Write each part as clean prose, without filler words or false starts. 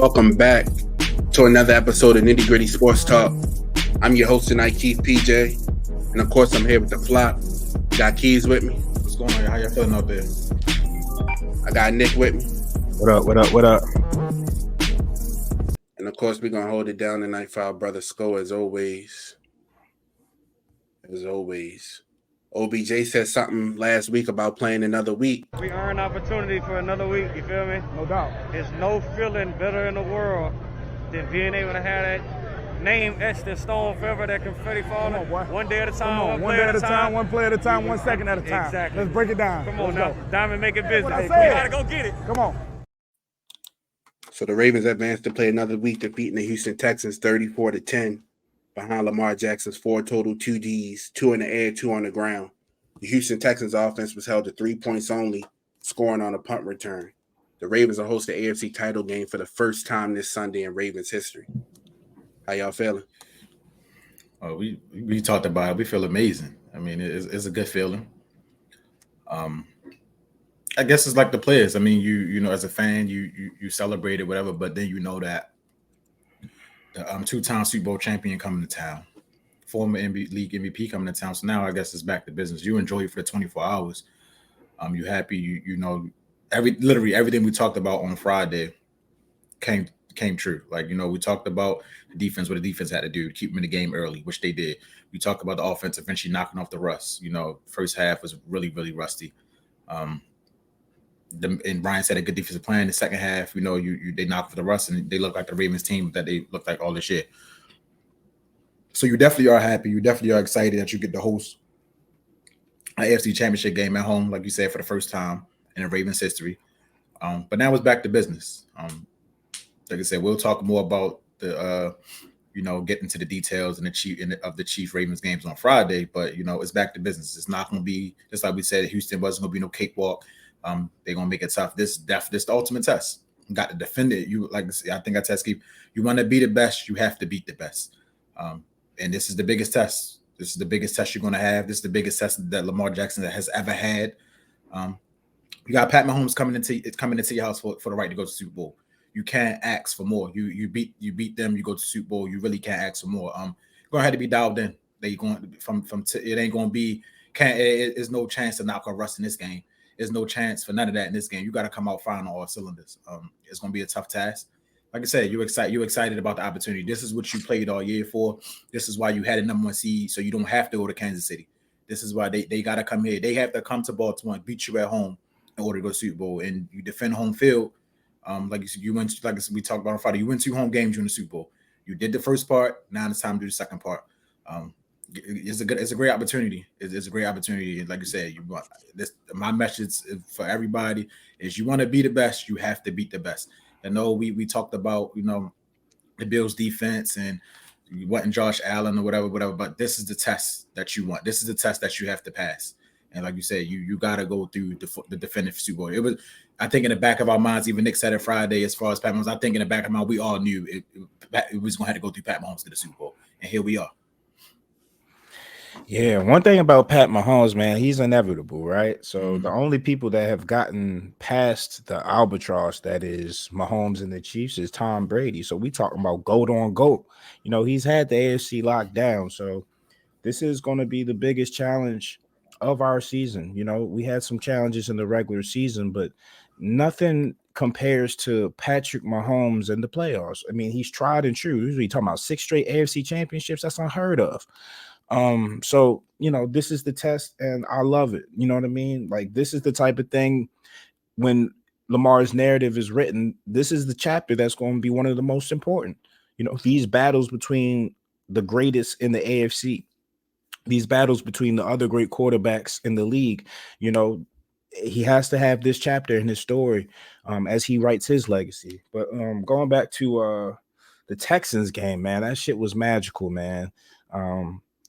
Welcome back to another episode of Nitty Gritty Sports Talk. I'm your host tonight, Keith PJ, and of course I'm here with the flock. Got Keys with me. What's going on? How y'all feeling out there? I got Nick with me. What up? And of course we're gonna hold it down tonight for our brother Sko as always. OBJ said something last week about playing another week. We earn opportunity for another week, you feel me? No doubt. There's no feeling better in the world than being able to have that name etched in stone forever, that confetti falling. One day at a time, one play at a time. One play at a time, 1 second at a time. Exactly. Let's break it down. Come on now. Go. Diamond make it business. What We I said. gotta go get it. Come on. So the Ravens advanced to play another week, defeating the Houston Texans 34-10 behind Lamar Jackson's 4 total TDs, 2 in the air, 2 on the ground. The Houston Texans offense was held to 3 points only, scoring on a punt return. The Ravens will host the AFC title game for the first time this Sunday in Ravens history. How y'all feeling? Oh, we talked about it. We feel amazing. I mean, it's a good feeling. I guess it's like the players. I mean, you know, as a fan, you celebrate it, whatever, but then you know that the 2-time Super Bowl champion coming to town, former league MVP coming to town. So now I guess it's back to business. You enjoy it for the 24 hours. You happy. You know, literally everything we talked about on Friday came true. Like, you know, we talked about the defense, what the defense had to do to keep them in the game early, which they did. We talked about the offense eventually knocking off the rust. You know, first half was really, really rusty. And Brian said a good defensive plan. The second half, you know, they knock off the rust and they look like the Ravens team that they looked like all this year. So you definitely are happy. You definitely are excited that you get to host an AFC Championship game at home, like you said, for the first time in the Ravens history. But now it's back to business. Like I said, we'll talk more about the, you know, get into the details and the Chief Ravens games on Friday. But you know, it's back to business. It's not going to be just like we said. Houston wasn't going to be no cakewalk. They're going to make it tough. This the ultimate test. You got to defend it. You like I think I test keep. You want to be the best. You have to beat the best. And this is the biggest test. This is the biggest test you're going to have. This is the biggest test that Lamar Jackson has ever had. You got Pat Mahomes coming into your house for the right to go to Super Bowl. You can't ask for more. You beat them. You go to Super Bowl. You really can't ask for more. You're gonna have to be dialed in. They going from it ain't gonna be. There's no chance to knock or rust in this game. There's no chance for none of that in this game. You got to come out firing on all cylinders. It's gonna be a tough task. Like I said, you're excited about the opportunity. This is what you played all year for. This is why you had a number 1 seed, so you don't have to go to Kansas City. This is why they got to come here. They have to come to Baltimore and beat you at home in order to go to Super Bowl. And you defend home field. Like you went, like we talked about on Friday, you win 2 home games in the Super Bowl. You did the first part. Now it's time to do the second part. It's a great opportunity. It's a great opportunity. And like you said, you want this. My message for everybody is: you want to be the best, you have to beat the best. I know we talked about, you know, the Bills defense and you wasn't Josh Allen or whatever, but this is the test that you want. This is the test that you have to pass. And like you said, you got to go through the definitive Super Bowl. It was, I think, in the back of our minds, even Nick said it Friday, as far as Pat Mahomes, I think in the back of our mind, we all knew it was going to have to go through Pat Mahomes to the Super Bowl. And here we are. Yeah, one thing about Pat Mahomes, man, he's inevitable, right? So the only people that have gotten past the albatross that is Mahomes and the Chiefs is Tom Brady. So we talking about GOAT on GOAT. You know, he's had the AFC locked down. So this is going to be the biggest challenge of our season. You know, we had some challenges in the regular season, but nothing compares to Patrick Mahomes in the playoffs. I mean, he's tried and true. Usually talking about 6 straight AFC championships. That's unheard of. So, you know, this is the test and I love it. You know what I mean? Like, this is the type of thing when Lamar's narrative is written, this is the chapter that's going to be one of the most important. You know, these battles between the greatest in the AFC, these battles between the other great quarterbacks in the league, you know, he has to have this chapter in his story as he writes his legacy. But going back to the Texans game, man, that shit was magical, man.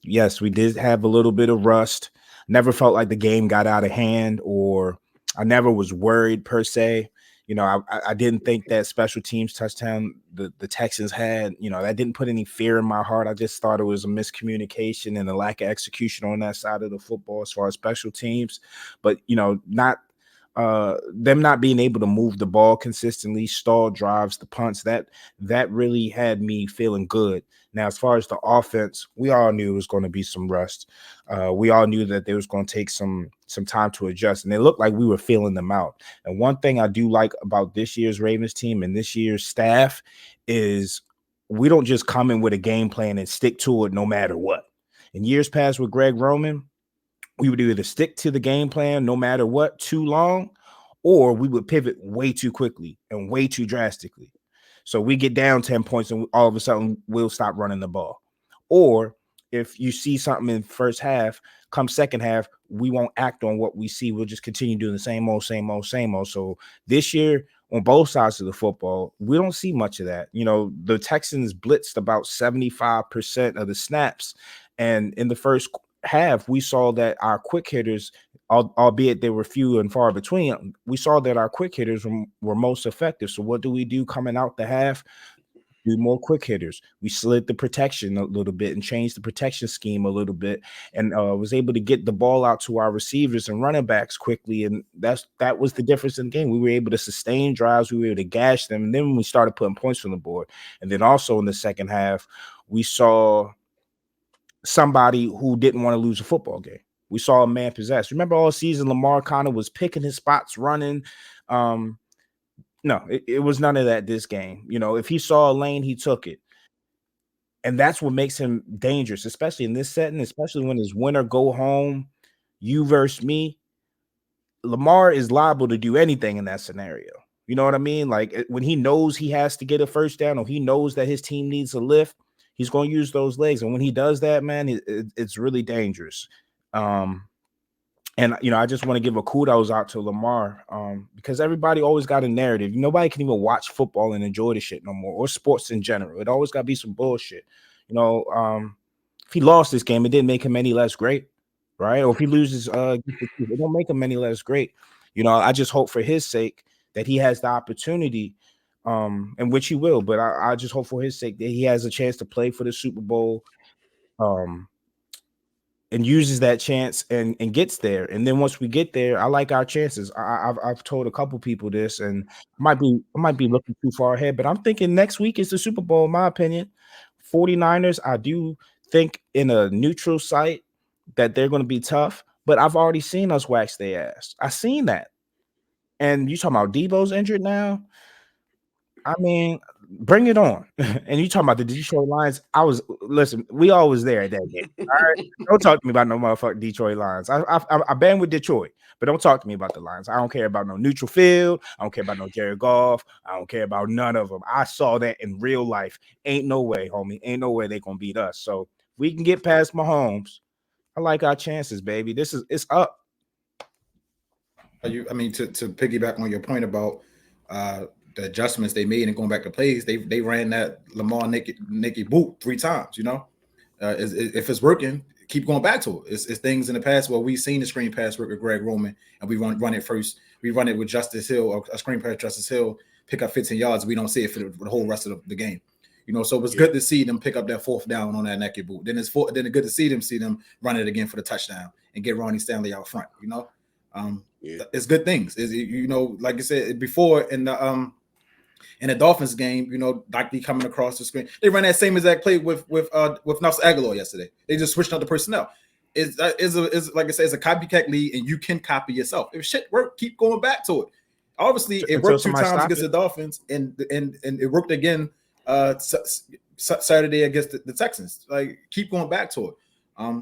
Yes, we did have a little bit of rust. Never felt like the game got out of hand, or I never was worried per se. You know, I didn't think that special teams touchdown the Texans had, you know, that didn't put any fear in my heart. I just thought it was a miscommunication and a lack of execution on that side of the football as far as special teams. But, you know, not them not being able to move the ball consistently, stall drives, the punts, that really had me feeling good. Now, as far as the offense, we all knew it was going to be some rust. We all knew that there was going to take some time to adjust, and it looked like we were feeling them out. And one thing I do like about this year's Ravens team and this year's staff is we don't just come in with a game plan and stick to it no matter what. In years past with Greg Roman, we would either stick to the game plan no matter what too long, or we would pivot way too quickly and way too drastically. So we get down 10 points and all of a sudden we'll stop running the ball. Or if you see something in the first half, come second half, we won't act on what we see. We'll just continue doing the same old. So this year, on both sides of the football, we don't see much of that. You know, the Texans blitzed about 75% of the snaps. And in the first half, we saw that our quick hitters, albeit they were few and far between, we saw that our quick hitters were most effective. So what do we do coming out the half? Do more quick hitters. We slid the protection a little bit and changed the protection scheme a little bit, and was able to get the ball out to our receivers and running backs quickly. And that was the difference in the game. We were able to sustain drives. We were able to gash them. And then when we started putting points on the board, and then also in the second half, we saw somebody who didn't want to lose a football game. We saw a man possessed. Remember all season, Lamar kind of was picking his spots, running. No, it was none of that this game. You know, if he saw a lane, he took it. And that's what makes him dangerous, especially in this setting, especially when it's win or go home, you versus me. Lamar is liable to do anything in that scenario. You know what I mean? Like when he knows he has to get a first down or he knows that his team needs a lift, he's going to use those legs. And when he does that, man, it's really dangerous. And, you know, I just want to give a kudos out to Lamar because everybody always got a narrative. Nobody can even watch football and enjoy the shit no more, or sports in general. It always got to be some bullshit. You know, if he lost this game, it didn't make him any less great, right? Or if he loses, it don't make him any less great. You know, I just hope for his sake that he has the opportunity, and which he will. But I just hope for his sake that he has a chance to play for the Super Bowl. And uses that chance and gets there. And then once we get there, I like our chances. I've told a couple people this, and I might be looking too far ahead, but I'm thinking next week is the Super Bowl, in my opinion. 49ers, I do think in a neutral site that they're going to be tough, but I've already seen us wax their ass. I seen that. And you talking about Debo's injured now? I mean, bring it on. And you talking about the Detroit Lions? Listen, we all was there at that game. All right, don't talk to me about no motherfucking Detroit Lions. I been with Detroit, but don't talk to me about the Lions. I don't care about no neutral field. I don't care about no Jared Goff. I don't care about none of them. I saw that in real life. Ain't no way, homie. Ain't no way they gonna beat us. So if we can get past Mahomes, I like our chances, baby. It's up. I mean, to piggyback on your point about the adjustments they made and going back to plays, they ran that Lamar naked boot 3 times. You know, if it's working, keep going back to it. It's things in the past where we've seen the screen pass work with Greg Roman, and we run it first. We run it with Justice Hill, or a screen pass Justice Hill, pick up 15 yards. We don't see it for the whole rest of the game. You know, so it was good to see them pick up that 4th down on that naked boot. Then it's good to see them run it again for the touchdown and get Ronnie Stanley out front. You know, it's good things. You know, like I said before in the Dolphins game, you know, Dockley coming across the screen. They ran that same exact play with Nelson Aguilar yesterday. They just switched out the personnel. Is like I said, it's a copycat league, and you can copy yourself. If shit work, keep going back to it. Obviously, it worked 2 times against the Dolphins, and it worked again Saturday against the Texans. Like, keep going back to it.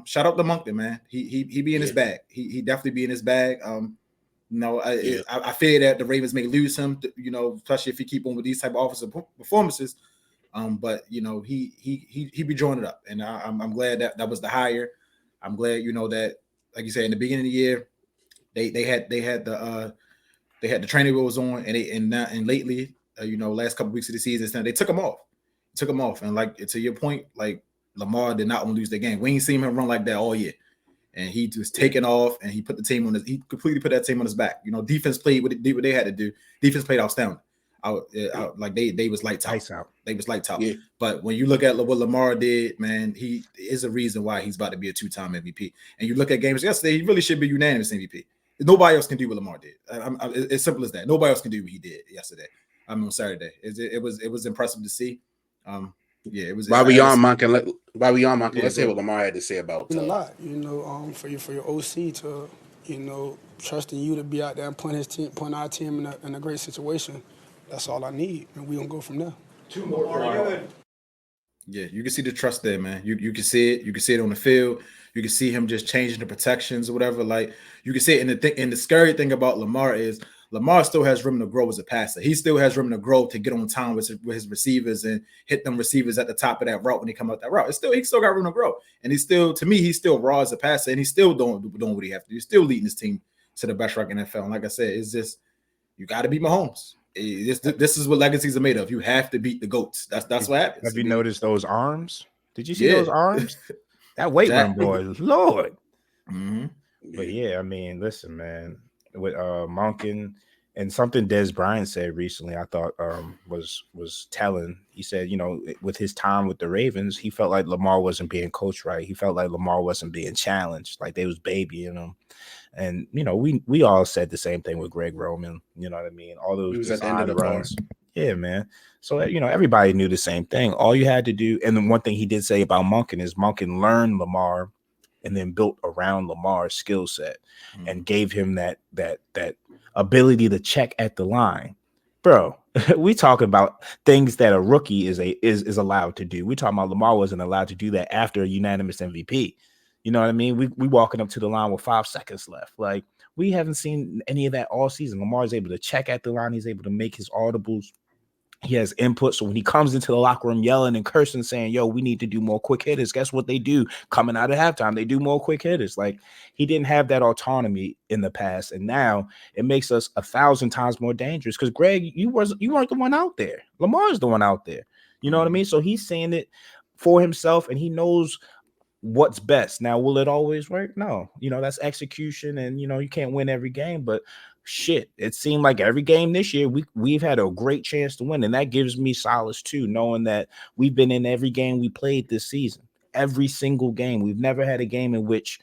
Shout out to Monkton, man. He be in his bag. He definitely be in his bag. No, I fear that the Ravens may lose him, you know, especially if he keep on with these type of offensive performances. But you know, he be joining it up, and I'm glad that was the hire. I'm glad, you know, that, like you said, in the beginning of the year, they had the training wheels on, and lately, you know, last couple weeks of the season, they took them off, and like, to your point, like, Lamar did not want to lose the game. We ain't seen him run like that all year. And he just taken off, and he completely put that team on his back. You know, defense played what they had to do. Defense played outstanding. Like they was lights out. They was lights out. Yeah. But when you look at what Lamar did, man, he is a reason why he's about to be a 2-time MVP. And you look at games yesterday, he really should be unanimous MVP. Nobody else can do what Lamar did. It's simple as that. Nobody else can do what he did yesterday. On Saturday. It was impressive to see. Yeah, it was. While we on Monk, let's Yeah, hear what Lamar had to say about a lot, for your OC to, trusting you to be out there and point our team in a great situation. That's all I need, and we gonna go from there. Two more. Yeah, you can see the trust there, man. You can see it. You can see it on the field. You can see him just changing the protections or whatever. Like you can see it. And the scary thing about Lamar is Lamar still has room to grow as a passer. He still has room to grow to get on time with his receivers and hit them receivers at the top of that route when he come out that route. He still got room to grow. And he's still raw as a passer, and he's still doing what he has to do. He's still leading his team to the best record in NFL. And like I said, it's just you got to beat Mahomes. This is what legacies are made of. You have to beat the GOATs. That's what happens. Have you noticed those arms? Did you see those arms? That weight room, boy, Lord. Mm-hmm. But yeah, I mean, listen, man, with Monken and something Des Bryant said recently, I thought was telling. He said, with his time with the Ravens, he felt like Lamar wasn't being coached right. He felt like Lamar wasn't being challenged, like they was babying him. And we all said the same thing with Greg Roman. You know what I mean? All those was at the end of the runs. Yeah, man. So everybody knew the same thing. All you had to do, and then one thing he did say about Monken is Monken learned Lamar, and then built around Lamar's skill set, and gave him that ability to check at the line, bro. We talking about things that a rookie is allowed to do. We talking about Lamar wasn't allowed to do that after a unanimous MVP. You know what I mean? We walking up to the line with 5 seconds left. Like we haven't seen any of that all season. Lamar is able to check at the line. He's able to make his audibles. He has input. So when he comes into the locker room yelling and cursing, saying, yo, we need to do more quick hitters. Guess what they do coming out of halftime? They do more quick hitters. Like he didn't have that autonomy in the past. And now it makes us 1,000 times more dangerous. Because Greg, you weren't the one out there. Lamar's the one out there. You know what I mean? So he's saying it for himself, and he knows what's best. Now, will it always work? No. That's execution, and you can't win every game, but shit, it seemed like every game this year we've had a great chance to win, and that gives me solace too, knowing that we've been in every game we played this season. Every single game. We've never had a game in which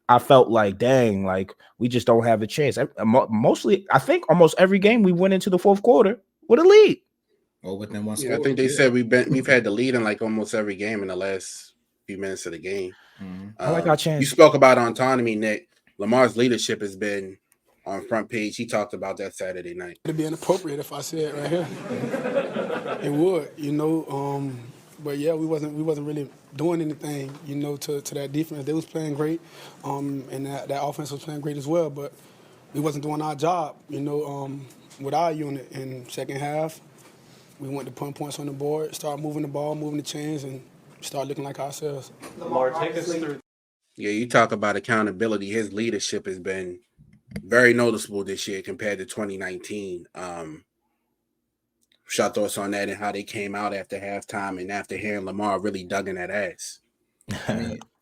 I felt like, dang, like we just don't have a chance. Mostly, I think almost every game we went into the fourth quarter with a lead. Or within one score. Yeah, I think they said we've had the lead in like almost every game in the last few minutes of the game. I like our chance. You spoke about autonomy, Nick. Lamar's leadership has been on front page. He talked about that Saturday night. It'd be inappropriate if I said it right here. It would, but yeah, we wasn't really doing anything, to that defense. They was playing great, and that offense was playing great as well. But we wasn't doing our job, with our unit. In second half, we went to put points on the board, start moving the ball, moving the chains, and start looking like ourselves. Lamar, take us through. Yeah, you talk about accountability. His leadership has been very noticeable this year compared to 2019. What's your thoughts on that and how they came out after halftime and after hearing Lamar really dug in that ass?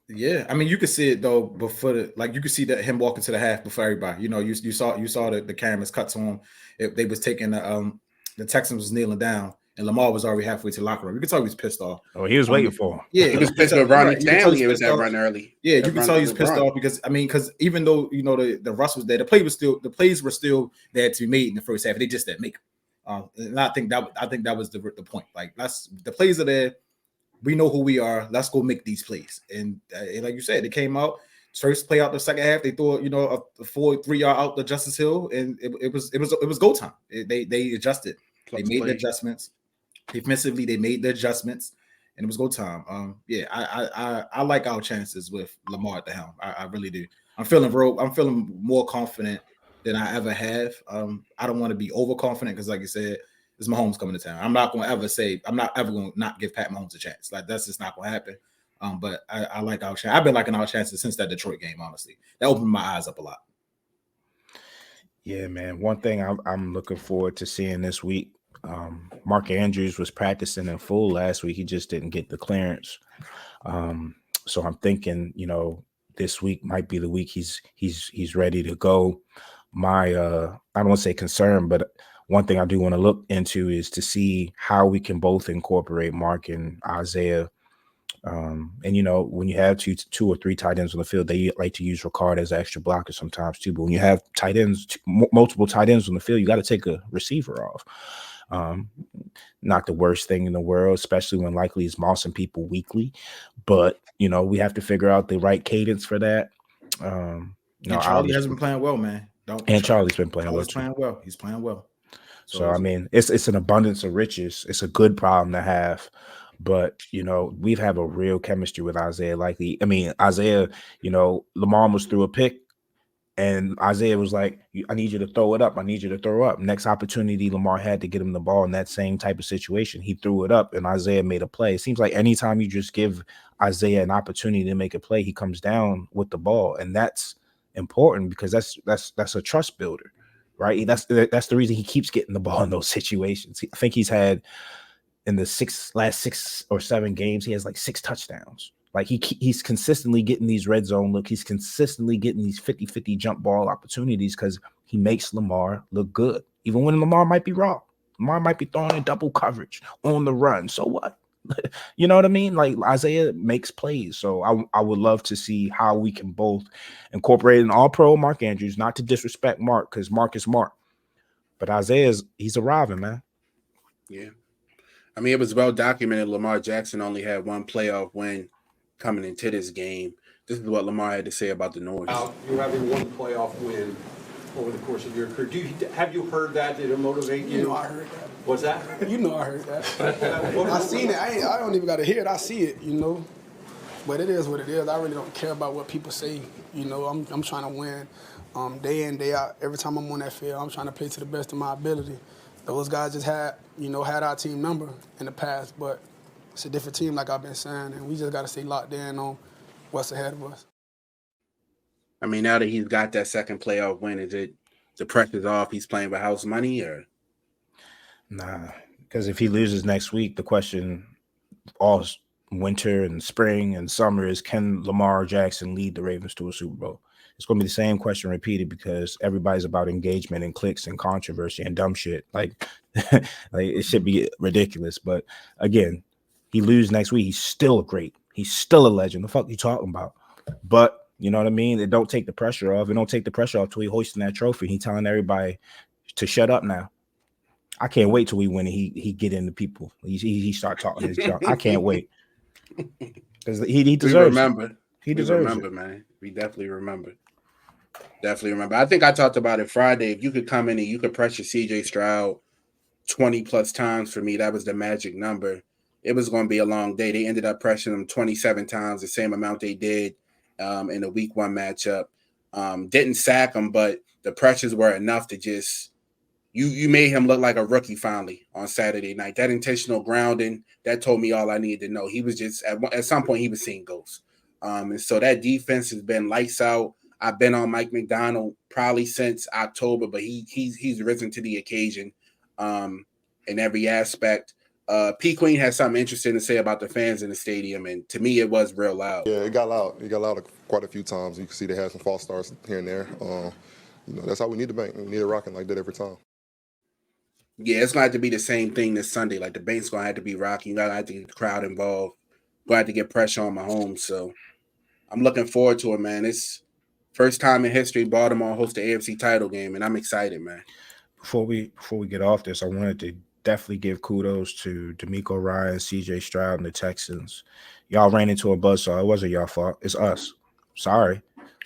Yeah, you could see it though before you could see that him walking to the half before everybody. You saw the cameras cut to him. They was taking the Texans was kneeling down. And Lamar was already halfway to the locker room. You could tell he was pissed off. Oh, he was waiting for him. Yeah, he was pissed with Ronnie Stanley. It was that run early. Yeah, you can tell he was pissed off because even though the Russ was there, the plays were still there to be made in the first half. They just didn't make them. And I think that was the point. Like the plays are there. We know who we are. Let's go make these plays. And like you said, they came out. First play out the second half, they threw a 4-3 yard out to Justice Hill, and it was go time. They adjusted. They made the adjustments. Defensively, they made the adjustments, and it was go time. I like our chances with Lamar at the helm. I really do. I'm feeling more confident than I ever have. I don't want to be overconfident because, like you said, it's Mahomes coming to town. I'm not going to not give Pat Mahomes a chance. Like that's just not going to happen. But I like our chance. I've been liking our chances since that Detroit game. Honestly, that opened my eyes up a lot. Yeah, man. One thing I'm looking forward to seeing this week. Mark Andrews was practicing in full last week. He just didn't get the clearance. So I'm thinking, this week might be the week he's ready to go. My I don't want to say concern, but one thing I do want to look into is to see how we can both incorporate Mark and Isaiah And when you have two or three tight ends on the field, they like to use Ricard as an extra blocker sometimes too. But when you have tight ends, multiple tight ends on the field, you got to take a receiver off. Not the worst thing in the world, especially when likely he's mossing people weekly. But we have to figure out the right cadence for that. And Charlie has been playing well, man. Charlie's been playing well. Playing well. He's playing well. So I mean, it's an abundance of riches. It's a good problem to have. But we've had a real chemistry with Isaiah. Isaiah, Lamar was through a pick, and Isaiah was like, "I need you to throw it up. I need you to throw up." Next opportunity Lamar had to get him the ball in that same type of situation, he threw it up, and Isaiah made a play. It seems like anytime you just give Isaiah an opportunity to make a play, he comes down with the ball, and that's important because that's a trust builder, right? That's the reason he keeps getting the ball in those situations. I think he's had in the last 6 or 7 games, he has like 6 touchdowns. Like he's consistently getting these red zone look. He's consistently getting these 50-50 jump ball opportunities because he makes Lamar look good. Even when Lamar might be wrong. Lamar might be throwing in double coverage on the run. So what? You know what I mean? Like Isaiah makes plays. So I would love to see how we can both incorporate an all-pro Mark Andrews, not to disrespect Mark because Mark is Mark. But he's arriving, man. Yeah. I mean, it was well documented. Lamar Jackson only had 1 playoff win coming into this game. This is what Lamar had to say about the noise. You're having 1 playoff win over the course of your career. Have you heard that? Did it motivate you? I heard that. What's that? I heard that. I seen it. I don't even got to hear it. I see it, But it is what it is. I really don't care about what people say. I'm trying to win day in, day out. Every time I'm on that field, I'm trying to play to the best of my ability. Those guys just had our team number in the past, but it's a different team, like I've been saying, and we just got to stay locked in on what's ahead of us. I mean, now that he's got that second playoff win, is it the pressure's off? He's playing with house money, or? Nah, because if he loses next week, the question all winter and spring and summer is, can Lamar Jackson lead the Ravens to a Super Bowl? It's going to be the same question repeated because everybody's about engagement and clicks and controversy and dumb shit. Like it should be ridiculous. But again, he loses next week. He's still great. He's still a legend. The fuck you talking about? But you know what I mean? It don't take the pressure off. It don't take the pressure off till he hoisting that trophy. He telling everybody to shut up now. I can't wait till we win and he get into people. He start talking his junk. I can't wait. Because he deserves it. He deserves it. Man. We definitely remember. I think I talked about it Friday. If you could come in and you could pressure CJ Stroud 20 plus times for me, that was the magic number. It was going to be a long day. They ended up pressuring him 27 times, the same amount they did in the week 1 matchup. Didn't sack him, but the pressures were enough to just you made him look like a rookie finally on Saturday night. That intentional grounding, that told me all I needed to know. He was just at some point he was seeing ghosts. And so that defense has been lights out. I've been on Mike McDonald probably since October, but he's risen to the occasion in every aspect. P. Queen has something interesting to say about the fans in the stadium, and to me, it was real loud. Yeah, it got loud. It got loud quite a few times. You can see they had some false starts here and there. That's how we need the bank. We need it rocking like that every time. Yeah, it's going to have to be the same thing this Sunday. Like, the bank's going to have to be rocking. You got to have to get the crowd involved. Going to have to get pressure on Mahomes. So I'm looking forward to it, man. It's first time in history Baltimore hosts the AFC title game, and I'm excited, man. Before we get off this, I wanted to definitely give kudos to D'Amico Ryan, CJ Stroud, and the Texans. Y'all ran into a buzzsaw. It wasn't y'all fault. It's us. Sorry.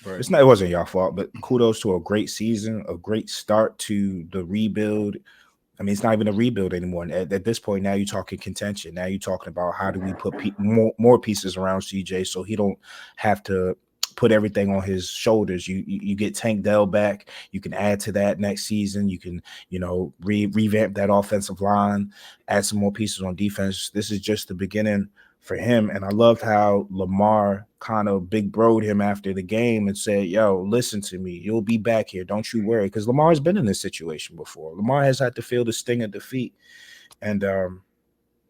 Right. It wasn't y'all fault, but kudos to a great season, a great start to the rebuild. I mean, it's not even a rebuild anymore. At this point, now you're talking contention. Now you're talking about how do we put more pieces around CJ so he don't have to put everything on his shoulders. You get Tank Dell back. You can add to that next season. You can, revamp that offensive line, add some more pieces on defense. This is just the beginning for him. And I loved how Lamar kind of big broed him after the game and said, yo, listen to me. You'll be back here. Don't you worry. Because Lamar's been in this situation before. Lamar has had to feel the sting of defeat. And,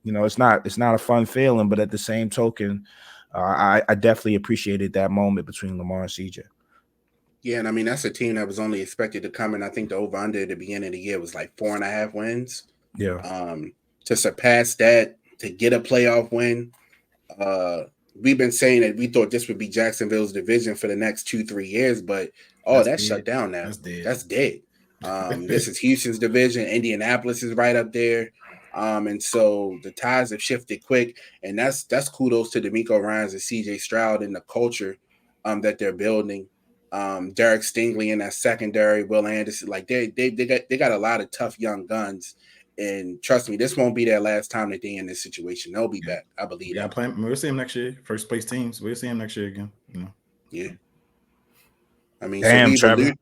it's not a fun feeling, but at the same token, I definitely appreciated that moment between Lamar and CJ. Yeah, and I mean, that's a team that was only expected to come in. I think the over-under at the beginning of the year was like 4.5 wins. Yeah. To surpass that, to get a playoff win, we've been saying that we thought this would be Jacksonville's division for the next 2-3 years, but that's shut down now. That's dead. This is Houston's division. Indianapolis is right up there. And so the ties have shifted quick, and that's kudos to D'Amico Ryans and CJ Stroud and the culture that they're building. Derek Stingley in that secondary, Will Anderson, like they got a lot of tough young guns. And trust me, this won't be their last time that they're in this situation. They'll be back. I believe that. We'll see him next year. First place teams. We'll see him next year again. You know. Yeah. I mean, damn, Trevor.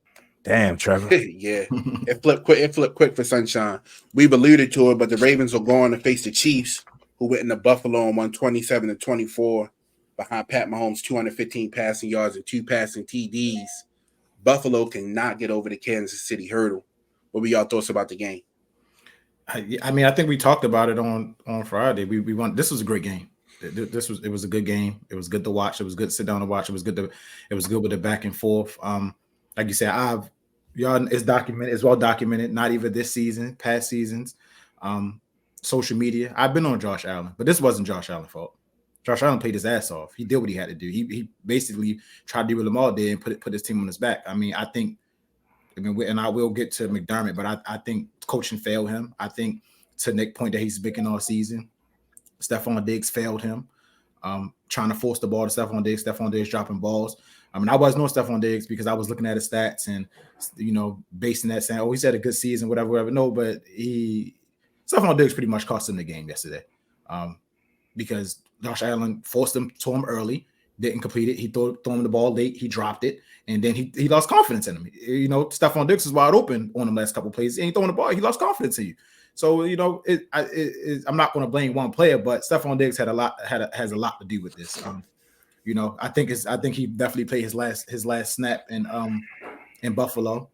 Damn, Trevor. Yeah. It flipped quick for Sunshine. We've alluded to it, but the Ravens will go on to face the Chiefs, who went into Buffalo and won 27-24 behind Pat Mahomes' 215 passing yards and 2 passing TDs. Buffalo cannot get over the Kansas City hurdle. What were y'all thoughts about the game? I mean, I think we talked about it on Friday. We won. This was a great game. It was a good game. It was good to watch. It was good to sit down and watch. It was good with the back and forth. Like you said, it's documented. It's well documented. Not even this season, past seasons. Social media. I've been on Josh Allen, but this wasn't Josh Allen's fault. Josh Allen played his ass off. He did what he had to do. He basically tried to do what Lamar did and put his team on his back. I mean, and I will get to McDermott, but I think coaching failed him. I think to Nick's point that he's making all season, Stephon Diggs failed him. Trying to force the ball to Stephon Diggs. Stephon Diggs dropping balls. I mean, I wasn't on Stephon Diggs because I was looking at his stats and, basing that saying, he's had a good season, whatever. No, but Stephon Diggs pretty much cost him the game yesterday because Josh Allen forced him to him early, didn't complete it. He threw him the ball late. He dropped it. And then he lost confidence in him. Stephon Diggs is wide open on the last couple of plays. He ain't throwing the ball. He lost confidence in you. So, I'm not going to blame one player, but Stephon Diggs has a lot to do with this. I think he definitely played his last snap in Buffalo.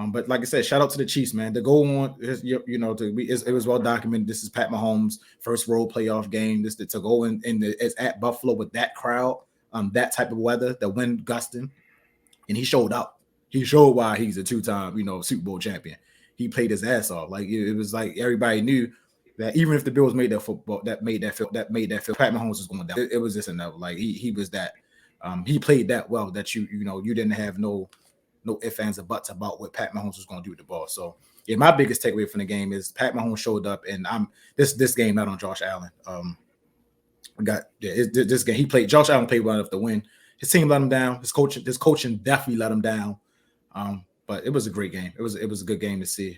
But like I said, shout out to the Chiefs, man. To go on, it was well documented. This is Pat Mahomes' first road playoff game. To go in it's at Buffalo with that crowd, that type of weather, the wind gusting. And he showed up. He showed why he's a 2-time, Super Bowl champion. He played his ass off. Like it was like everybody knew that even if the Bills made that football, that made that field, Pat Mahomes was going down. It was just enough. Like he was that. He played that well that you didn't have no ifs, ands, or buts about what Pat Mahomes was going to do with the ball. So yeah, my biggest takeaway from the game is Pat Mahomes showed up, and this game not on Josh Allen. This game he played. Josh Allen played well enough to win. His team let him down. His coaching definitely let him down. But it was a great game. It was a good game to see.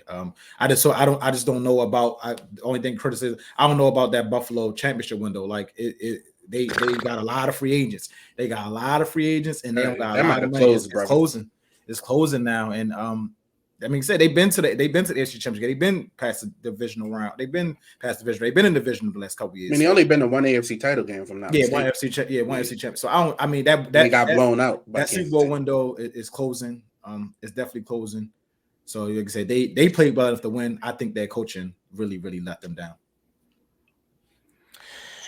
I just don't know about the only thing criticism. I don't know about that Buffalo championship window. Like they got a lot of free agents. And they don't got a lot of money. It's closing now. And they've been to the AFC Championship. They've been past the divisional round. They've been past the division. They've been in the division the last couple of years. I mean, they only been to one AFC title game from now. Yeah, one AFC champion. So that they got blown out. That Super Bowl window is closing. It's definitely closing. So like I said, they played well enough to win. I think their coaching really, really let them down.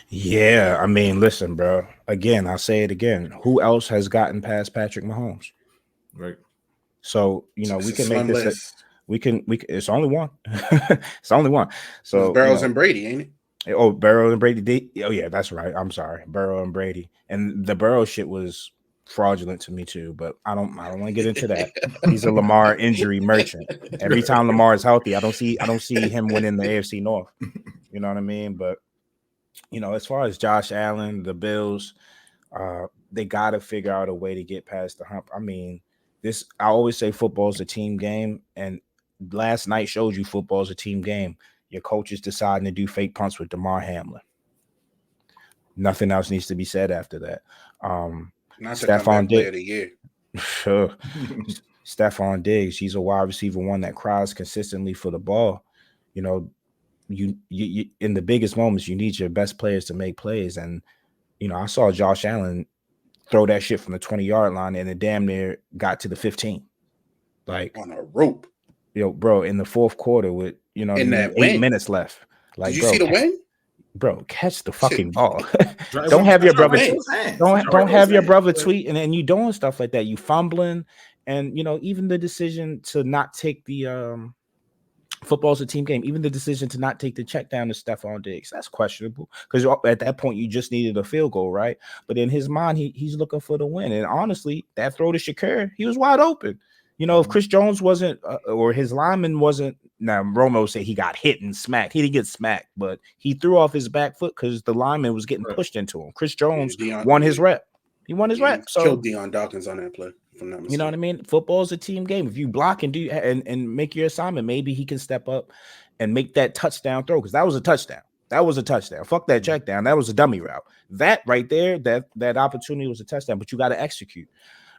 Yeah, I mean, listen, bro. Again, I'll say it again. Who else has gotten past Patrick Mahomes? Right. So we can make this. We can. It's only one. It's only one. So Burrows and Brady, ain't it? Oh, Burrow and Brady. Oh yeah, that's right. I'm sorry, Burrow and Brady. And the Burrow shit was fraudulent to me too, but I don't want to get into that. He's a Lamar injury merchant. Every time Lamar is healthy, I don't see him winning the AFC North. You know what I mean? But as far as Josh Allen, the Bills, they got to figure out a way to get past the hump. I mean, I always say football is a team game, and last night showed you football is a team game. Your coach is deciding to do fake punts with Damar Hamlin. Nothing else needs to be said after that. Not Stephon Diggs. Player of the year. Sure. Stephon Diggs, he's a wide receiver one that cries consistently for the ball. You in the biggest moments, you need your best players to make plays. And, I saw Josh Allen throw that shit from the 20-yard line and it damn near got to the 15. Like on a rope. Bro, in the fourth quarter with, in that 8 minutes left. Like, did you see the win? Bro, catch the fucking ball. Don't have your brother tweet and you doing stuff like that. You fumbling, and even the decision to not take the Football's a team game. Even the decision to not take the check down to Stephon Diggs, that's questionable because at that point you just needed a field goal, right? But in his mind, he's looking for the win. And honestly, that throw to Shakir, he was wide open. You know, if Chris Jones wasn't or his lineman wasn't, now Romo said he got hit and smacked. He didn't get smacked, but he threw off his back foot because the lineman was getting pushed into him. Chris Jones won his rep. He won his rep. So killed Deion Dawkins on that play. If I'm not mistaken. You know what I mean? Football is a team game. If you block and do and make your assignment, maybe he can step up and make that touchdown throw because that was a touchdown. That was a touchdown. Fuck that check down. That was a dummy route. That right there, that opportunity was a touchdown, but you got to execute.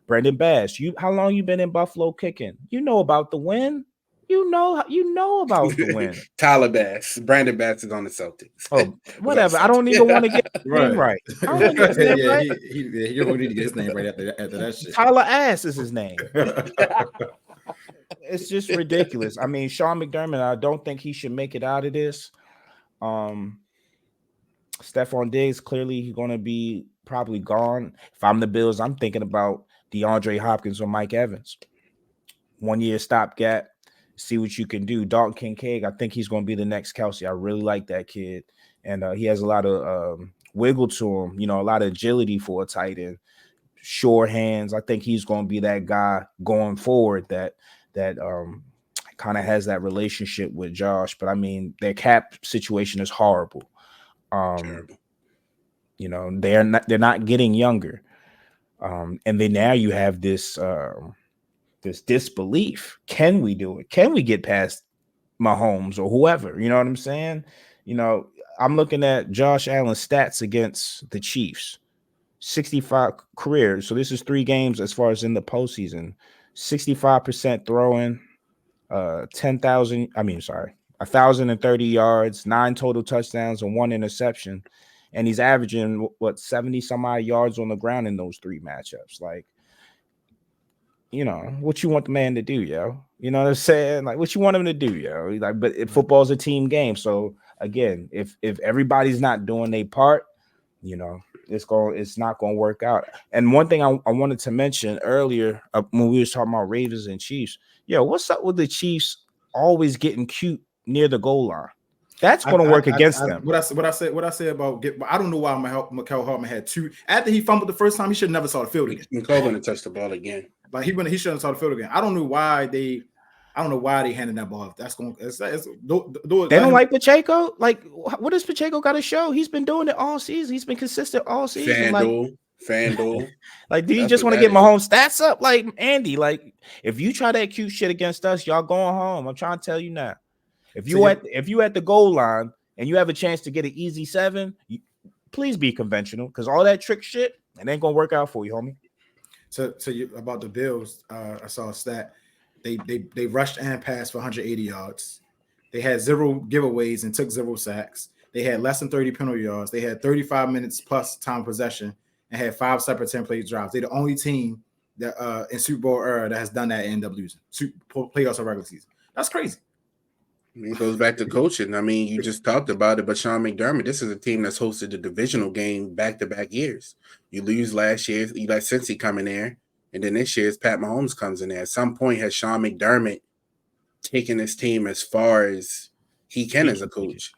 Brandon Bass, how long you been in Buffalo kicking? You know about the win. You know about the win. Tyler Bass. Brandon Bass is on the Celtics. Oh, whatever. I don't even want to get his name right. I don't want to get his name right. You don't need to get his name right after that shit. Tyler Ass is his name. It's just ridiculous. I mean, Sean McDermott, I don't think he should make it out of this. Stephon Diggs, clearly he's going to be probably gone. If I'm the Bills, I'm thinking about DeAndre Hopkins or Mike Evans. 1 year stopgap. See what you can do. Dalton Kincaid, I think he's going to be the next Kelsey. I really like that kid. And he has a lot of wiggle to him, you know, a lot of agility for a tight end. Sure hands. I think he's going to be that guy going forward that kind of has that relationship with Josh. But I mean, their cap situation is horrible. Terrible. You know, they're not getting younger. And then now you have this disbelief. Can we do it? Can we get past Mahomes or whoever? You know what I'm saying? You know, I'm looking at Josh Allen's stats against the Chiefs. 65 careers. So this is 3 games as far as in the postseason. 65% throwing, 1,030 yards, 9 total touchdowns, and 1 interception. And he's averaging 70 some odd yards on the ground in those 3 matchups. Like, you know, what you want the man to do, yo? You know what I'm saying? Like, what you want him to do, yo? Like, but football's a team game. So again, if everybody's not doing their part, you know, it's not going to work out. And one thing I wanted to mention earlier when we was talking about Ravens and Chiefs, yo, what's up with the Chiefs always getting cute near the goal line? That's going to work against them. What I said about I don't know why Mecole Hardman had 2 after he fumbled the first time. He should have never saw the field again. Mecole going to touch the ball again. Like he shouldn't have saw the field again. I don't know why they handed that ball. They don't like Pacheco. Like, what does Pacheco got to show? He's been doing it all season. He's been consistent all season. FanDuel. Like, do you just want to get Mahomes stats up? Like, Andy, like, if you try that cute shit against us, y'all going home. I'm trying to tell you now. If you at the goal line and you have a chance to get an easy 7, please be conventional because all that trick shit, it ain't gonna work out for you, homie. So about the Bills, I saw a stat. They rushed and passed for 180 yards. They had 0 giveaways and took 0 sacks. They had less than 30 penalty yards. They had 35 minutes plus time possession and had 5 separate 10-play drives. They're the only team that in Super Bowl era that has done that in NWs, playoffs or regular season. That's crazy. It goes back to coaching. I mean, you just talked about it, but Sean McDermott, this is a team that's hosted the divisional game back-to-back years. You lose last year, you let Cincy come in there, and then this year's Pat Mahomes comes in there. At some point, has Sean McDermott taken this team as far as he can as a coach?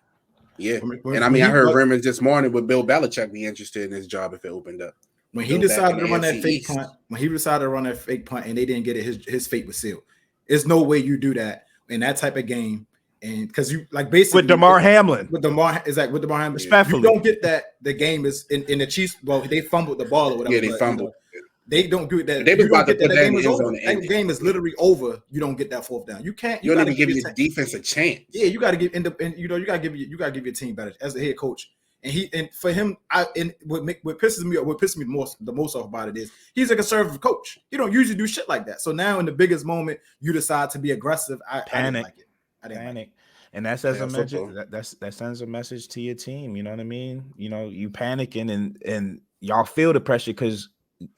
Yeah. And I mean, I heard rumors this morning would Bill Belichick be interested in his job if it opened up. When he decided to run that fake punt, and they didn't get it, his fate was sealed. There's no way you do that in that type of game. And because you like basically with DeMar Hamlin, with DeMar Hamlin, you don't get that the game is in the Chiefs. Well, they fumbled the ball or whatever. Yeah, they fumbled. They don't do that. They was about to put that game is over. That game is literally over. You don't get that 4th down. You can't. You don't even give your defense a chance. Yeah, you got to give you got to give your team better as the head coach. And for him, what pisses me the most off about it is he's a conservative coach. He don't usually do shit like that. So now in the biggest moment, you decide to be aggressive. I didn't like it. Panic. And that says a message. That sends a message to your team. You know what I mean? You know, you panicking and y'all feel the pressure because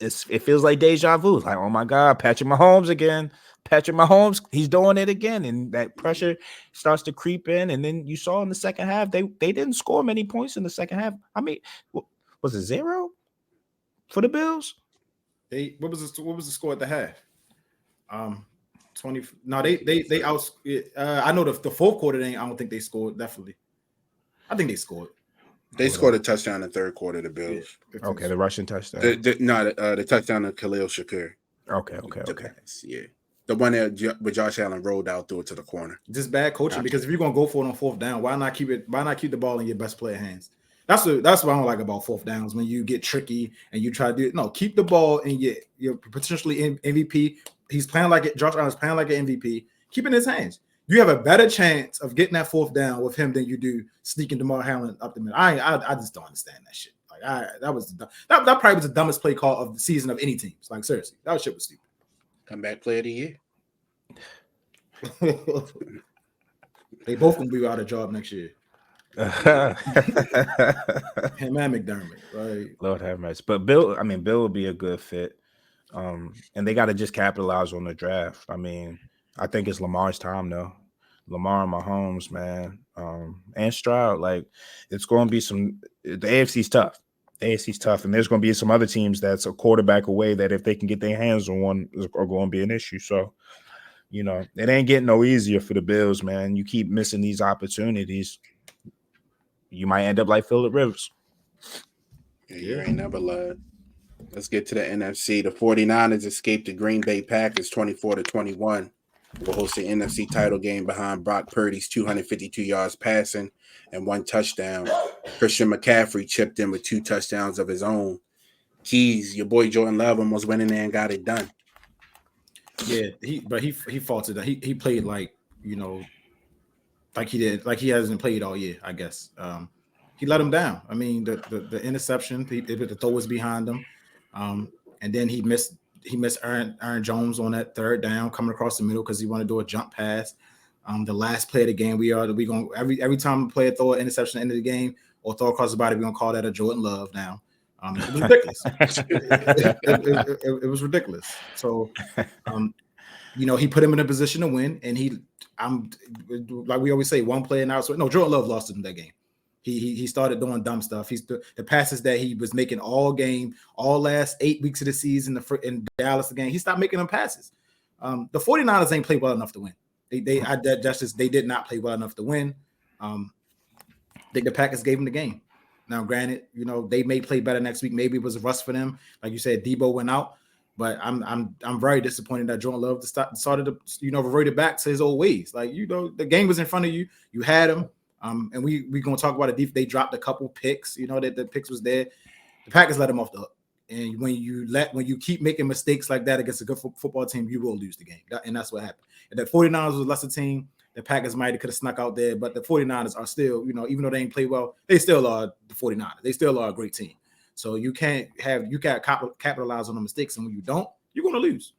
it feels like deja vu. Like, oh my God, Patrick Mahomes again. Patrick Mahomes, he's doing it again, and that pressure starts to creep in. And then you saw in the second half, they didn't score many points in the second half. I mean, was it 0 for the Bills? What was the score at the half? 20. No, they out. I know the fourth quarter. I don't think they scored. Definitely, I think they scored. They scored a touchdown in the third quarter. The Bills. Yeah. Okay, the Russian touchdown. The touchdown of Khalil Shakur. Okay. The pass, yeah. The one that with Josh Allen rolled out, threw it to the corner. Just bad coaching, because if you're gonna go for it on fourth down, why not keep the ball in your best player hands? That's what I don't like about fourth downs, when you get tricky and you try to do it. No, keep the ball in your potentially MVP. He's playing like it. Josh Allen's playing like an MVP. Keep it in his hands. You have a better chance of getting that fourth down with him than you do sneaking DeMar Hamlin up the middle. I just don't understand that shit. Like that probably was the dumbest play call of the season of any teams. Like, seriously, that shit was stupid. Comeback player of the year. They both gonna be out of job next year. Him and McDermott, right? Lord have mercy. But Bill would be a good fit. And they got to just capitalize on the draft. I mean, I think it's Lamar's time though. Lamar and Mahomes, man, and Stroud. Like, it's going to be the AFC's tough. The AFC's tough, and there's going to be some other teams that's a quarterback away that if they can get their hands on one, are going to be an issue. So, it ain't getting no easier for the Bills, man. You keep missing these opportunities, you might end up like Phillip Rivers. Yeah, you ain't never lied. Let's get to the NFC. The 49ers escaped the Green Bay Packers 24-21. Will host the NFC title game behind Brock Purdy's 252 yards passing and 1 touchdown. Christian McCaffrey chipped in with 2 touchdowns of his own. Keys, your boy Jordan Love almost went in there and got it done. Yeah, he faltered. He played like he hasn't played all year, I guess. He let him down. I mean, the interception, the throw was behind him, and then he missed Aaron Jones on that third down coming across the middle because he wanted to do a jump pass. The last play of the game, we going every time a player throw an interception at the end of the game or throw across the body, we're gonna call that a Jordan Love now. It was ridiculous. It was ridiculous. So, he put him in a position to win, and like we always say, one play now. So no, Jordan Love lost him that game. He started doing dumb stuff. The passes that he was making all game, all last 8 weeks of the season in Dallas again, he stopped making them passes. The 49ers ain't played well enough to win. They did not play well enough to win. I think the Packers gave them the game. Now, granted, they may play better next week. Maybe it was a rust for them. Like you said, Debo went out. But I'm very disappointed that Jordan Love started to reverted back to his old ways. Like, the game was in front of you. You had him. And we gonna talk about it. They dropped a couple picks. That the picks was there. The Packers let him off the hook. And when you keep making mistakes like that against a good football team, you will lose the game. And that's what happened. And the 49ers was a lesser team. The Packers could have snuck out there, but the 49ers are still, even though they ain't play well, they still are the 49ers. They still are a great team. So you can't capitalize on the mistakes, and when you don't, you're going to lose.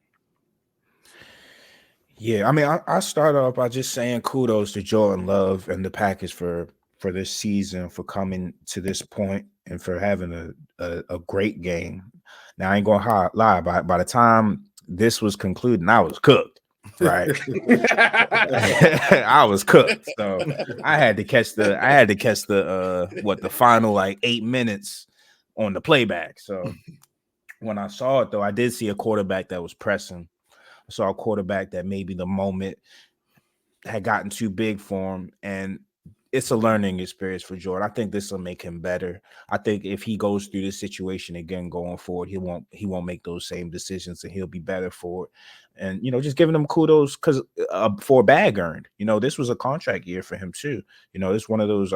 Yeah, I mean, I start off by just saying kudos to Jordan Love and the Packers for this season, for coming to this point and for having a great game. Now, I ain't going to lie. By the time this was concluding, I was cooked. Right. I was cooked. So I had to catch the final like 8 minutes on the playback. So when I saw it, though, I did see a quarterback that was pressing. I saw a quarterback that maybe the moment had gotten too big for him, and it's a learning experience for Jordan. I think this will make him better. I think if he goes through this situation again going forward, he won't make those same decisions, and he'll be better for it. And just giving him kudos because for a bag earned. This was a contract year for him too. It's one of those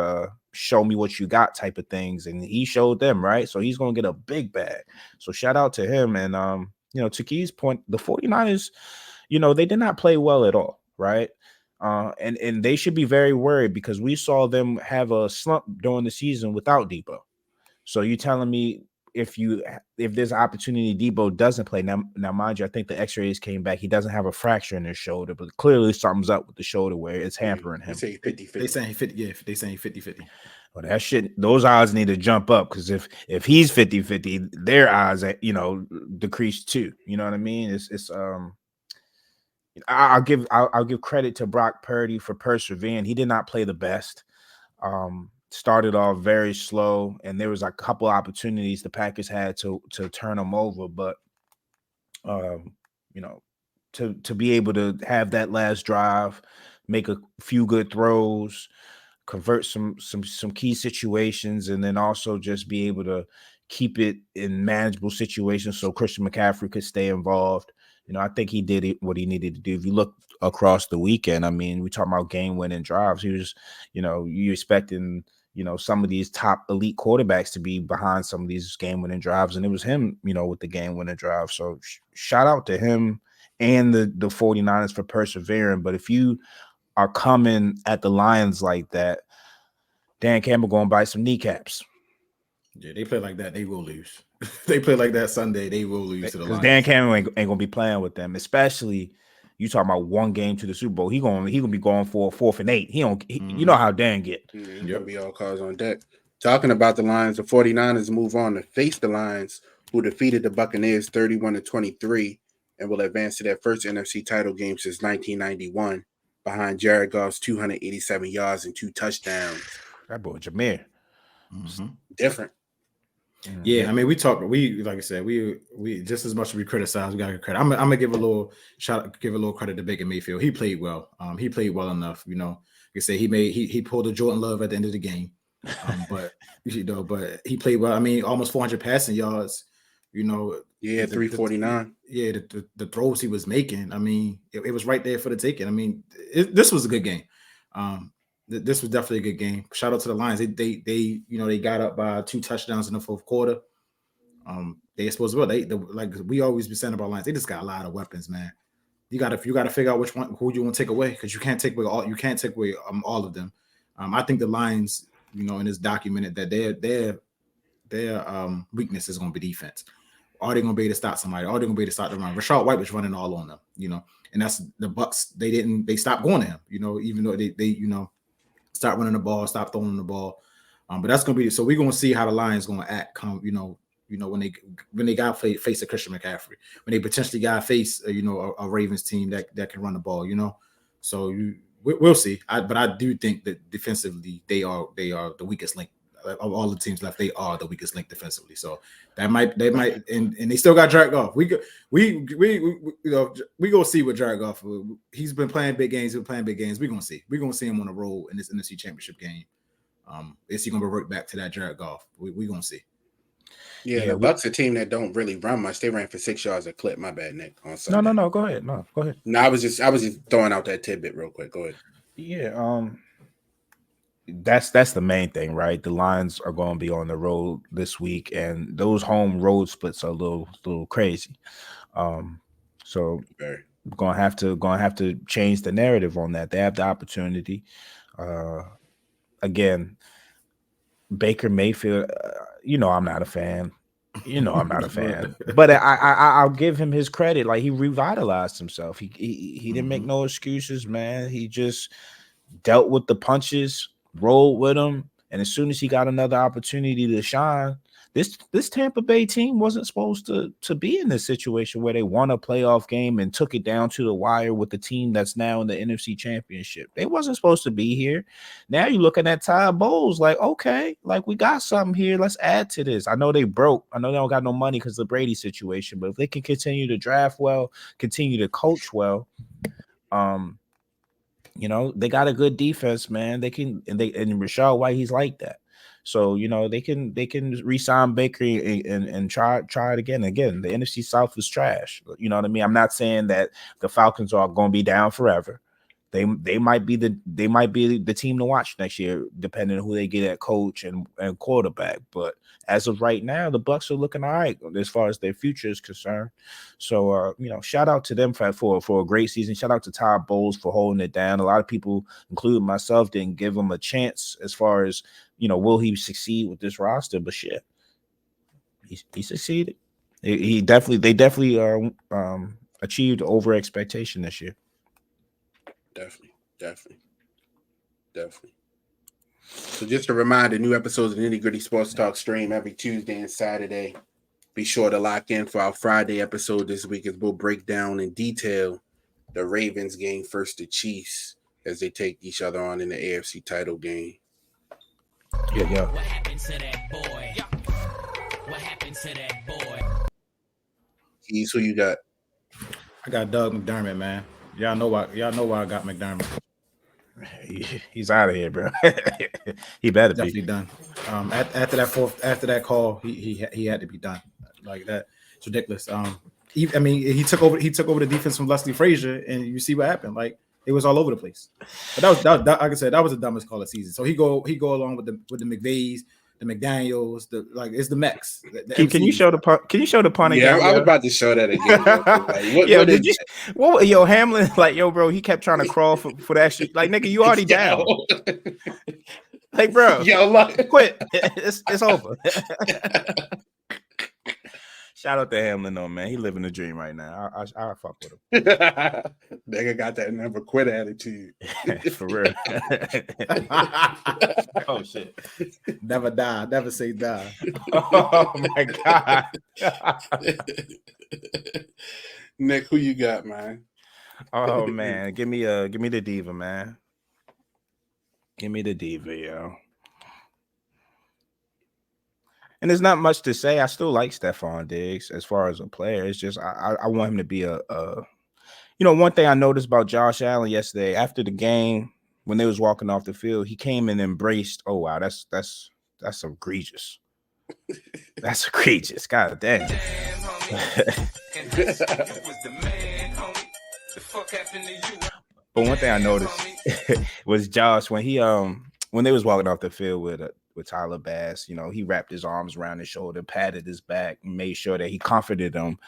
show me what you got type of things, and he showed them, right. So he's gonna get a big bag. So shout out to him. And to Key's point, the 49ers, they did not play well at all, right? And they should be very worried because we saw them have a slump during the season without Debo. So you telling me if there's an opportunity Debo doesn't play now, mind you, I think the X-rays came back. He doesn't have a fracture in his shoulder, but clearly something's up with the shoulder where it's hampering him. They say 50-50. They saying 50. Yeah, they saying 50-50. Well, that shit, those odds need to jump up because if he's 50-50, their odds decrease too. You know what I mean? I'll give credit to Brock Purdy for persevering. He did not play the best. Started off very slow, and there was a couple opportunities the Packers had to turn him over, but to be able to have that last drive, make a few good throws, convert some key situations, and then also just be able to keep it in manageable situations so Christian McCaffrey could stay involved. I think he did what he needed to do. If you look across the weekend, I mean, we talk about game-winning drives. He was, you expecting, some of these top elite quarterbacks to be behind some of these game-winning drives, and it was him, with the game-winning drive. So shout out to him and the 49ers for persevering. But if you are coming at the Lions like that, Dan Campbell going to bite some kneecaps. Yeah, they play like that, they will lose. They play like that Sunday, they will lose to the Lions. Because Dan Campbell ain't going to be playing with them, especially you talking about one game to the Super Bowl. He gonna be going for a 4th and 8. You know how Dan get. It's going to be all cars on deck. Talking about the Lions, the 49ers move on to face the Lions, who defeated the Buccaneers 31-23 and will advance to their first NFC title game since 1991 behind Jared Goff's 287 yards and 2 touchdowns. That boy Jameer. Different. Yeah, I mean, like I said, we just as much as we criticize, we gotta give credit. I'm gonna give a little credit to Baker Mayfield. He played well. He played well enough. Like I said, he pulled a Jordan Love at the end of the game. But he played well. I mean, almost 400 passing yards. Yeah, 349. The throws he was making. I mean, it was right there for the taking. I mean, this was a good game. This was definitely a good game. Shout out to the Lions. They got up by 2 touchdowns in the 4th quarter. They supposed to like we always be saying about Lions. They just got a lot of weapons, man. You got to figure out who you want to take away, because you can't take away all of them. I think the Lions, in this documented that their weakness is going to be defense. Are they going to be able to stop somebody? Are they going to be able to stop the run? Rashad White was running all on them, and that's the Bucs. They stopped going to him, even though they start running the ball, stop throwing the ball. But that's going to be, so we're going to see how the Lions going to act when they got face a Christian McCaffrey, when they potentially got face a Ravens team that can run the ball, So we'll see. But I do think that defensively they are the weakest link of all the teams left. They are the weakest link defensively. So they might and they still got Jared Goff. We gonna see what Jared Goff. He's been playing big games. We're gonna see. We're gonna see him on the road in this NFC Championship game. Is he gonna revert back to that Jared Goff? We gonna see. Yeah, the Bucs a team that don't really run much. They ran for 6 yards a clip. My bad, Nick. On Sunday. No. Go ahead. No, go ahead. No, I was just throwing out that tidbit real quick. Go ahead. Yeah. That's the main thing, right? The Lions are going to be on the road this week, and those home road splits are a little crazy. So we're going to have to change the narrative on that. They have the opportunity. Again, Baker Mayfield. I'm not a fan. I'm not a fan. But I'll give him his credit. Like, he revitalized himself. He didn't make no excuses, man. He just dealt with the punches, rolled with them, and as soon as he got another opportunity to shine, this Tampa Bay team wasn't supposed to be in this situation where they won a playoff game and took it down to the wire with the team that's now in the NFC Championship. They wasn't supposed to be here. Now you're looking at Todd Bowles like, okay, like, we got something here. Let's add to this. I know they broke. I know they don't got no money because of the Brady situation, but if they can continue to draft well, continue to coach well, they got a good defense, man. They can, and Rashad White, he's like that. So, they can re-sign Baker and try it again. Again, the NFC South is trash. You know what I mean? I'm not saying that the Falcons are going to be down forever. They might be the team to watch next year, depending on who they get at coach and quarterback. But as of right now, the Bucs are looking all right as far as their future is concerned. So, shout out to them for a great season. Shout out to Todd Bowles for holding it down. A lot of people, including myself, didn't give him a chance as far as, will he succeed with this roster? But shit, he succeeded. They definitely achieved over expectation this year. Definitely. So just a reminder, new episodes of Nitty Gritty Sports Talk stream every Tuesday and Saturday. Be sure to lock in for our Friday episode this week as we'll break down in detail the Ravens game versus the Chiefs as they take each other on in the AFC title game. Yeah. What happened to that boy? What happened to that boy? Keys, who you got? I got Doug McDermott, man. Y'all know why I got McDermott. He's out of here, bro. He better Definitely be done. After that call, he had to be done. Like that. It's ridiculous. He took over the defense from Leslie Frazier, and you see what happened. Like it was all over the place. But that like I said, that was the dumbest call of the season. So he go along with the McVays, the McDaniels, it's the Mex. Can you show the punt? Can you show the punt Yeah, again? I was about to show that again. Like, Yo, what did is you? What? Yo, Hamlin, like, yo, bro, he kept trying to crawl for that shit. Like, nigga, you already down. Like, bro, Yo, like, quit. It's over. Shout out to Hamlin, though, man. He living the dream right now. I fuck with him. nigga got that never quit attitude. For real. Oh shit. Never die. Never say die. Oh my god. Nick, who you got, man? Oh man, give me the diva, man. Give me the diva, yo. And there's not much to say. I still like Stephon Diggs as far as a player. It's just I want him to be a one thing I noticed about Josh Allen yesterday after the game when they was walking off the field, he came and embraced. Oh wow, that's egregious. That's egregious. God damn. But one thing I noticed was Josh when he when they was walking off the field with Tyler Bass, he wrapped his arms around his shoulder, patted his back, and made sure that he comforted him.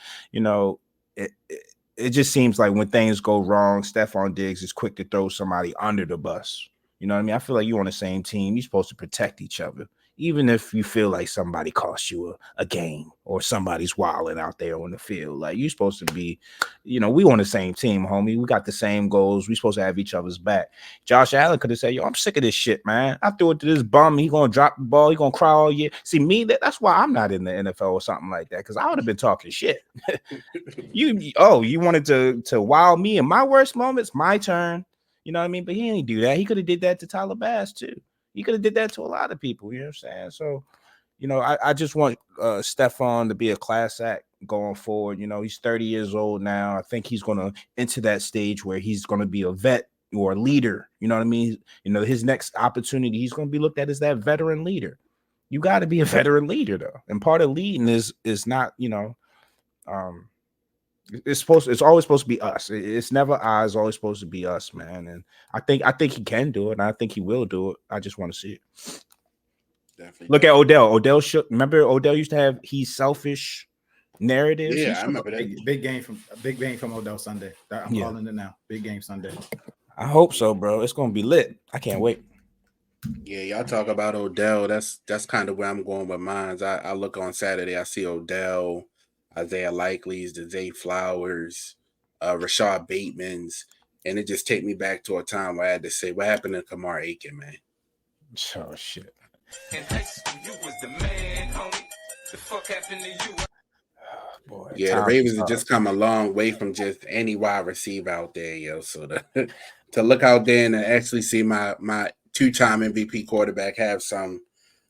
It just seems like when things go wrong, Stephon Diggs is quick to throw somebody under the bus. You know what I mean? I feel like you're on the same team. You're supposed to protect each other. Even if you feel like somebody cost you a game or somebody's wilding out there on the field, like you're supposed to be, we on the same team, homie. We got the same goals. We supposed to have each other's back. Josh Allen could have said, yo, I'm sick of this shit, man. I threw it to this bum. He going to drop the ball. He going to cry all year. See, me, that's why I'm not in the NFL or something like that, because I would have been talking shit. You wanted to wow me in my worst moments? My turn. You know what I mean? But he didn't do that. He could have did that to Tyler Bass, too. You could have did that to a lot of people, you know what I'm saying? So, I just want Stephon to be a class act going forward. He's 30 years old now. I think he's going to enter that stage where he's going to be a vet or a leader. You know what I mean? His next opportunity, he's going to be looked at as that veteran leader. You got to be a veteran leader, though. And part of leading is not, it's always supposed to be us. It's never I. It's always supposed to be us, man. And I think he can do it, and I think he will do it. I just want to see it. Definitely. Look at Odell. Remember Odell used to have he's selfish narratives. Yeah, I remember that. Big game from Odell Sunday. I'm calling it now. Big game Sunday. I hope so, bro. It's gonna be lit. I can't wait. Yeah, y'all talk about Odell. That's kind of where I'm going with mine. I look on Saturday. I see Odell, Isaiah Likely's, the Zay Flowers, Rashad Bateman's, and it just take me back to a time where I had to say, what happened to Kamar Aiken, man? Oh shit. In high school, you was the man, homie. The fuck happened to you? Boy, Yeah, the Ravens have just come a long way from just any wide receiver out there, yo. So to look out there and actually see my two-time MVP quarterback have some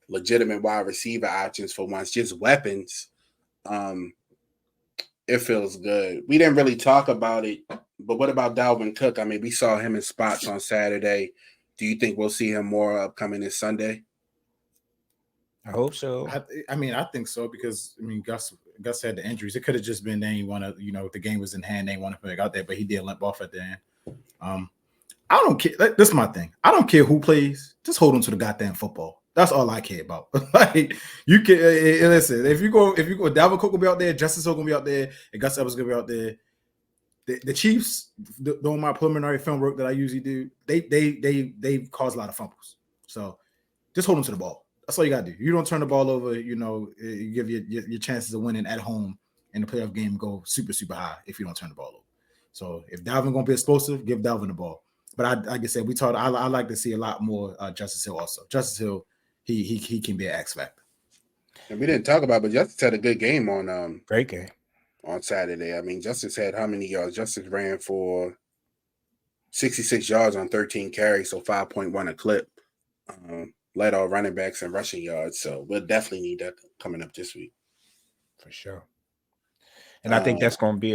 legitimate wide receiver options for once, just weapons. It feels good. We didn't really talk about it, but what about Dalvin Cook? I mean, we saw him in spots on Saturday. Do you think we'll see him more upcoming this Sunday? I hope so. I think so because Gus had the injuries. It could have just been they didn't want to, the game was in hand, they want to put it out there, but he did limp off at the end. I don't care. This is my thing. I don't care who plays. Just hold on to the goddamn football. That's all I care about. Like you can listen. If you go, Dalvin Cook will be out there, Justice Hill gonna be out there, and Gus Edwards gonna be out there. The Chiefs, doing my preliminary film work that I usually do, they cause a lot of fumbles. So just hold on to the ball. That's all you gotta do. You don't turn the ball over. You give your chances of winning at home in the playoff game go super, super high if you don't turn the ball over. So if Dalvin gonna be explosive, give Dalvin the ball. But like I said, I like to see a lot more Justice Hill also. Justice Hill, he can be an X factor. And we didn't talk about it, but Justice had a good game on great game on Saturday. I mean, Justice had how many yards? Justice ran for 66 yards on 13 carries, so 5.1 a clip. Led all running backs and rushing yards. So we'll definitely need that coming up this week. For sure. And I think that's going to be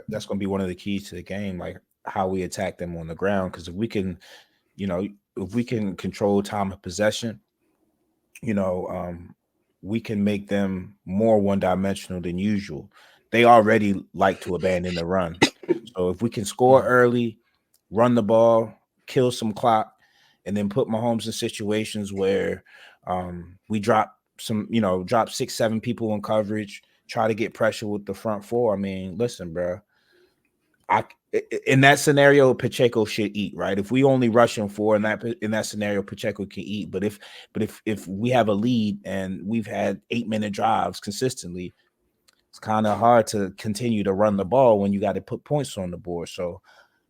that's going to be one of the keys to the game, like how we attack them on the ground. Because if we can, if we can control time of possession, we can make them more one-dimensional than usual. They already like to abandon the run. So if we can score early, run the ball, kill some clock, and then put Mahomes in situations where we drop 6, 7 people in coverage, try to get pressure with the front four. I mean, listen, bro. In that scenario, Pacheco should eat, right? If we only rush him 4 in that scenario, Pacheco can eat. But if we have a lead and we've had 8-minute drives consistently, it's kind of hard to continue to run the ball when you got to put points on the board. So,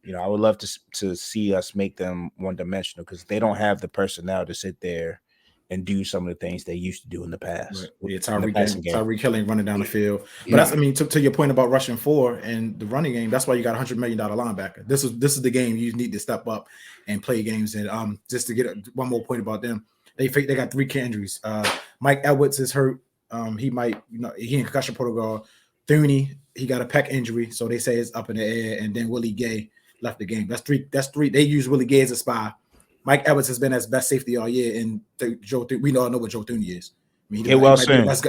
I would love to see us make them one-dimensional because they don't have the personnel to sit there and do some of the things they used to do in the past. Right. Yeah, Tyreek Hill ain't running down the field. But Yeah. that's, to your point about rushing 4 and the running game, that's why you got $100 million linebacker. This is the game you need to step up and play games. And just to get one more point about them, they got 3 key injuries. Mike Edwards is hurt. He might, he in concussion protocol. Thuney, he got a pec injury, so they say it's up in the air. And then Willie Gay left the game. That's three. They use Willie Gay as a spy. Mike Evans has been as best safety all year, and we all know what Joe Thuney is. I mean, he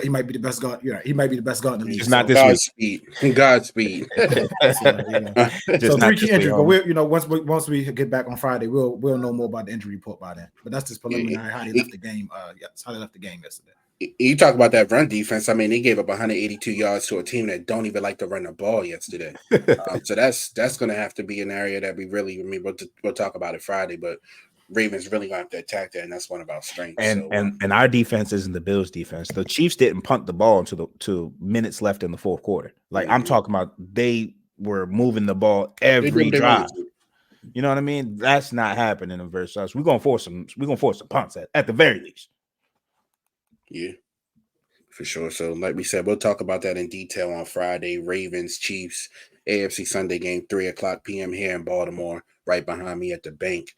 might be the best guard. Yeah, he might be the best guard in the league. It's not this week. Godspeed. So 3 key injuries, but once we get back on Friday, we'll know more about the injury report by then. But that's just preliminary how they left the game. How they left the game yesterday. You talk about that run defense. I mean, they gave up 182 yards to a team that don't even like to run the ball yesterday. So that's going to have to be an area that we really. I mean, we'll talk about it Friday, but Ravens really going to have to attack that, and that's one of our strengths. And our defense isn't the Bills' defense. The Chiefs didn't punt the ball until minutes left in the fourth quarter. Like I'm talking about, they were moving the ball every drive. You know what I mean? That's not happening in versus us. We're gonna force some punts at the very least. Yeah, for sure. So, like we said, we'll talk about that in detail on Friday. Ravens, Chiefs, AFC Sunday game, 3:00 p.m. here in Baltimore, right behind me at the bank.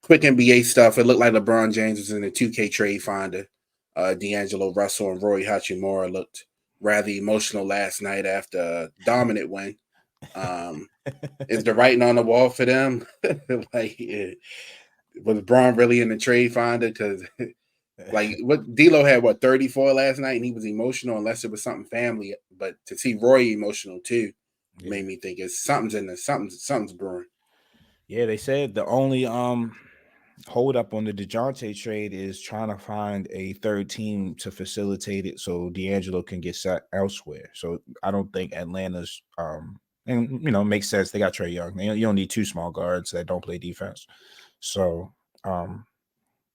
Quick NBA stuff. It looked like LeBron James was in the 2K trade finder. D'Angelo Russell and Roy Hachimura looked rather emotional last night after a dominant win. Is the writing on the wall for them? Was LeBron really in the trade finder? Because what D'Lo had 34 last night, and he was emotional unless it was something family. But to see Roy emotional too made me think something's brewing. Yeah, they said the only hold up on the DeJounte trade is trying to find a third team to facilitate it so D'Angelo can get set elsewhere. So I don't think Atlanta's and makes sense. They got Trae Young. You don't need 2 small guards that don't play defense. So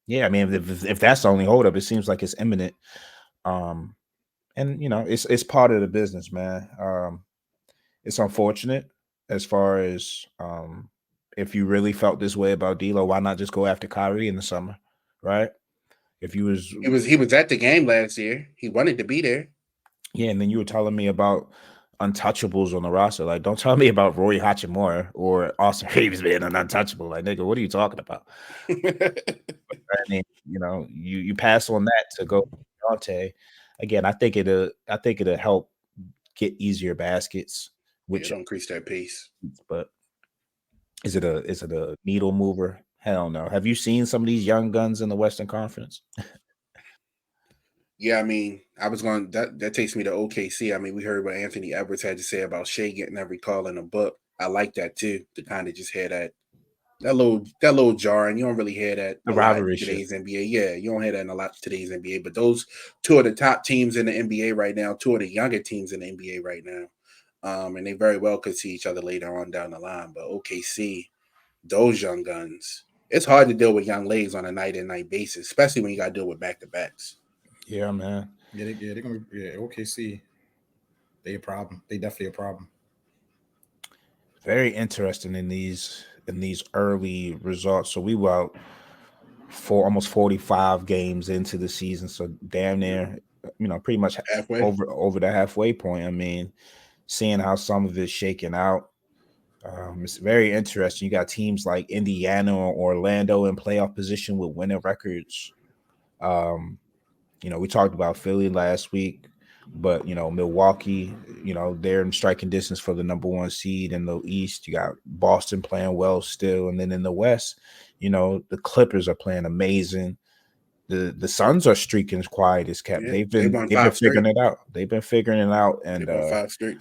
yeah, I mean, if that's the only holdup, it seems like it's imminent. And it's part of the business, man. It's unfortunate as far as if you really felt this way about D'Lo, why not just go after Kyrie in the summer, right? If he was at the game last year, he wanted to be there. Yeah, and then you were telling me about untouchables on the roster. Like, don't tell me about Roy Hachimura or Austin Reeves being an untouchable. Like, nigga, what are you talking about? I mean, you pass on that to go Dante. Again, I think it'll help get easier baskets, which it'll increase that pace. But is it a needle mover? Hell no. Have you seen some of these young guns in the Western Conference? Yeah, I mean, that takes me to OKC. I mean, we heard what Anthony Edwards had to say about Shea getting every call in a book. I like that too, to kind of just hear that little jarring. You don't really hear that the rivalry in today's NBA. Yeah, you don't hear that in a lot of today's NBA. But those 2 of the top teams in the NBA right now, 2 of the younger teams in the NBA right now, and they very well could see each other later on down the line. But OKC, those young guns, it's hard to deal with young legs on a night-and-night basis, especially when you got to deal with back-to-backs. Yeah, man. Yeah, they're gonna be OKC. They a problem. They definitely a problem. Very interesting in these early results. So we were out for almost 45 games into the season. So damn near, pretty much halfway over the halfway point. I mean, seeing how some of it's shaking out. It's very interesting. You got teams like Indiana or Orlando in playoff position with winning records. We talked about Philly last week. But Milwaukee, they're in striking distance for the number 1 seed in the East. You got Boston playing well still, and then in the West, the Clippers are playing amazing. The Suns are streaking as quiet as kept. Yeah, They've they been won they've been 5 straight. figuring it out. They've been figuring it out, They and won 5 straight.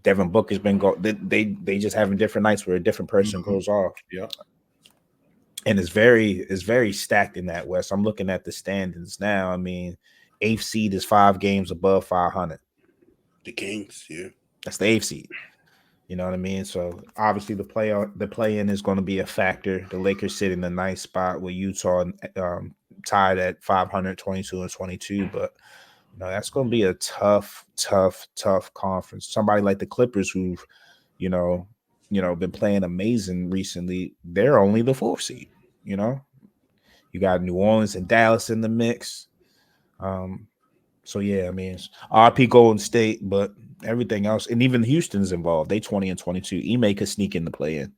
Devin Booker's been they just having different nights where a different person goes off. Yeah. And it's very stacked in that West. I'm looking at the standings now. I mean, 8th seed is 5 games above 500. The Kings, yeah. That's the 8th seed. You know what I mean? So obviously the play-in is going to be a factor. The Lakers sit in a nice spot with Utah tied at 500, 22 and 22. But that's going to be a tough conference. Somebody like the Clippers, who've been playing amazing recently, they're only the 4th seed. You got New Orleans and Dallas in the mix. So yeah, I mean, it's RP Golden State, but everything else, and even Houston's involved. They 20 and 22. Ime could sneak in the play-in.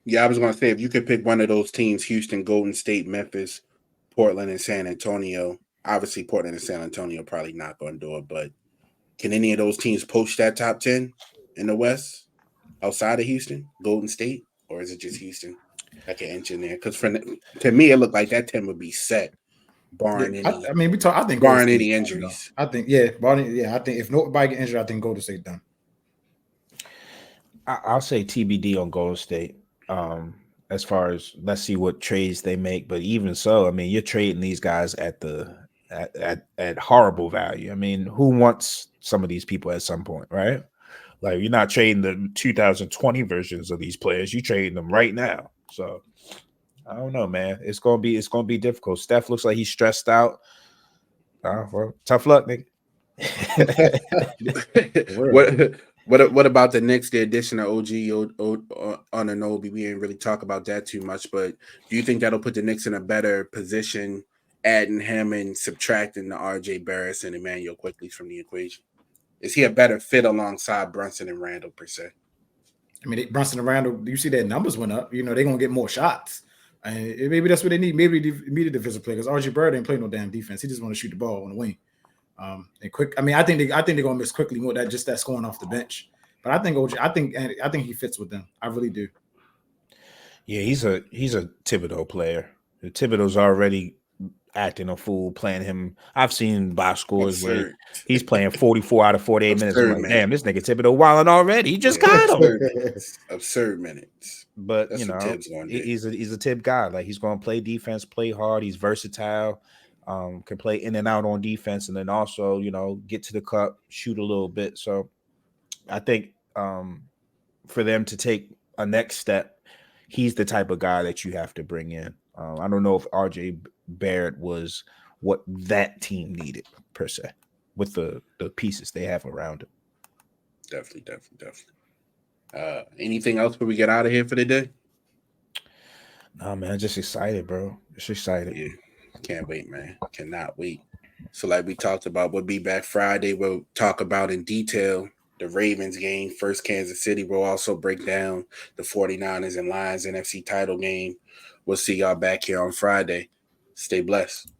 Yeah, I was going to say, if you could pick one of those teams, Houston, Golden State, Memphis, Portland, and San Antonio, obviously Portland and San Antonio probably not going to do it, but can any of those teams poach that top 10 in the West outside of Houston, Golden State, or is it just Houston that can inch in there? Because to me, it looked like that 10 would be set, barring any. I think barring any injuries. I think I think if nobody get injured, I think Golden State done. I'll say TBD on Golden State. As far as let's see what trades they make, but even so, I mean, you're trading these guys at horrible value. I mean, who wants some of these people at some point, right? Like, you're not trading the 2020 versions of these players. You trading them right now. So I don't know, man. It's gonna be difficult. Steph looks like he's stressed out. Well, tough luck, nigga. What about the Knicks? The addition of OG Anunoby? We didn't really talk about that too much, but do you think that'll put the Knicks in a better position, adding him and subtracting the RJ Barris and Emmanuel Quickly from the equation? Is he a better fit alongside Brunson and Randall per se? I mean, Brunson and Randall, you see their numbers went up. They're going to get more shots. And maybe that's what they need. Maybe they need a defensive player, because RJ Barrett ain't play no damn defense. He just want to shoot the ball on the wing. And quick. I mean, I think they're going to miss Quickly more that scoring off the bench. But I think OG, I think he fits with them. I really do. Yeah, he's a Thibodeau player. Thibodeau's already acting a fool, playing him. I've seen box scores where he's playing 44 out of 48 minutes. I'm like, damn, this nigga Thibodeau wilding already. He just got him. Absurd minutes. But he's a tip guy. Like, he's going to play defense, play hard. He's versatile. Can play in and out on defense, and then also get to the cup, shoot a little bit. So I think for them to take a next step, he's the type of guy that you have to bring in. I don't know if RJ Barrett was what that team needed per se with the pieces they have around him. Definitely. Anything else before we get out of here for the day? No, man, just excited, bro. Just excited. Yeah, can't wait, man. Cannot wait. So like we talked about, we'll be back Friday. We'll talk about in detail the Ravens game, first Kansas City. We'll also break down the 49ers and Lions NFC title game. We'll see y'all back here on Friday. Stay blessed.